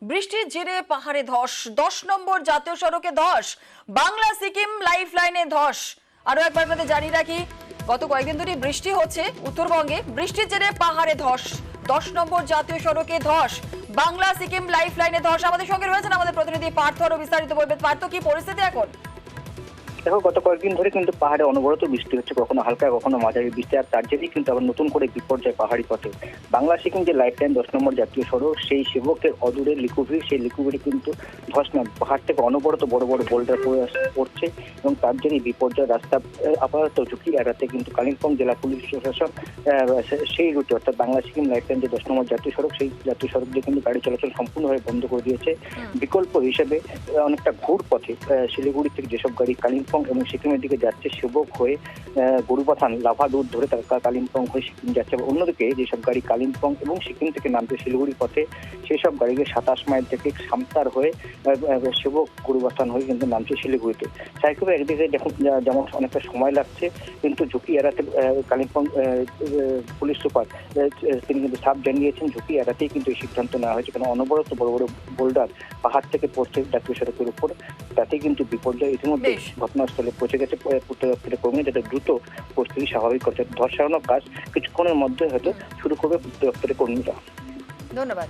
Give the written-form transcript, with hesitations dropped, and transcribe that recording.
বৃষ্টির জেরে পাহাড়ে ধস, 10 নম্বর জাতীয় সড়কে ধস, বাংলা সিকিম লাইফ লাইনে ধস। আরো একবার আপনাদের জানিয়ে রাখি, গত কয়েকদিন ধরে বৃষ্টি হচ্ছে উত্তরবঙ্গে। বৃষ্টির জেরে পাহাড়ে ধস, 10 নম্বর জাতীয় সড়কে ধস, বাংলা সিকিম লাইফ লাইনে ধস। আমাদের সঙ্গে রয়েছেন আমাদের প্রতিনিধি পার্থ, আরো বিস্তারিত বলবেন। পার্থ, কি পরিস্থিতি এখন? দেখো, গত কয়েকদিন ধরে কিন্তু পাহাড়ে অনবরত বৃষ্টি হচ্ছে, কখনো হালকা কখনো মাঝারি বৃষ্টি। আর তার জেরেই কিন্তু আবার নতুন করে বিপর্যয় পাহাড়ি পথে। বাংলা সিকিম যে লাইফ লাইন 10 নম্বর জাতীয় সড়ক, সেই সেবকের অদূরে লিকুভির, সেই লিকুভিরি কিন্তু ধস না, পাহাড় থেকে অনবরত বড় বড় বোল্ডার পড়ছে এবং তার জেরেই বিপর্যয়। রাস্তা আপাতত ঝুঁকি এড়াতে কিন্তু কালিম্পং জেলা পুলিশ প্রশাসন সেই রুটে, অর্থাৎ বাংলা সিকিম লাইফ লাইন যে 10 নম্বর জাতীয় সড়ক, সেই জাতীয় সড়ক দিয়ে কিন্তু গাড়ি চলাচল সম্পূর্ণভাবে বন্ধ করে দিয়েছে। বিকল্প হিসেবে অনেকটা ঘুর পথে শিলিগুড়ি থেকে যেসব গাড়ি কালিম্পং এবং সিকিমের দিকে যাচ্ছে, সেবক হয়ে গরুপাথান লাভা রুট ধরে কালিম্পং হয়ে সিকিম যাচ্ছে। অন্যদিকে যেসব গাড়ি কালিম্পং এবং সিকিম থেকে নামছে শিলিগুড়ি পথে, সেই সব গাড়িকে 27 মাইল থেকে সামতার হয়ে সেবক গরুপাথান হয়ে কিন্তু নামছে শিলিগুড়িতে। সাইকেলে একদিকে যেমন অনেকটা সময় লাগছে, কিন্তু ঝুঁকি এড়াতে কালিম্পং পুলিশ সুপার তিনি কিন্তু সাফ জানিয়েছেন, ঝুঁকি এড়াতেই কিন্তু এই সিদ্ধান্ত নেওয়া হয়েছে। কারণ অনবরত বড় বড় বোল্ডার পাহাড় থেকে পড়ছে জাতীয় সড়কের উপর, তাতেই কিন্তু বিপর্যয় ইতিমধ্যে ঘটনাস্থলে পৌঁছে গেছে পূর্ত কর্মী, যাতে দ্রুত পরিস্থিতি স্বাভাবিক করছে। ধস সারানোর কাজ কিছুক্ষণের মধ্যে হয়তো শুরু করবে দপ্তরের কর্মীরা। ধন্যবাদ।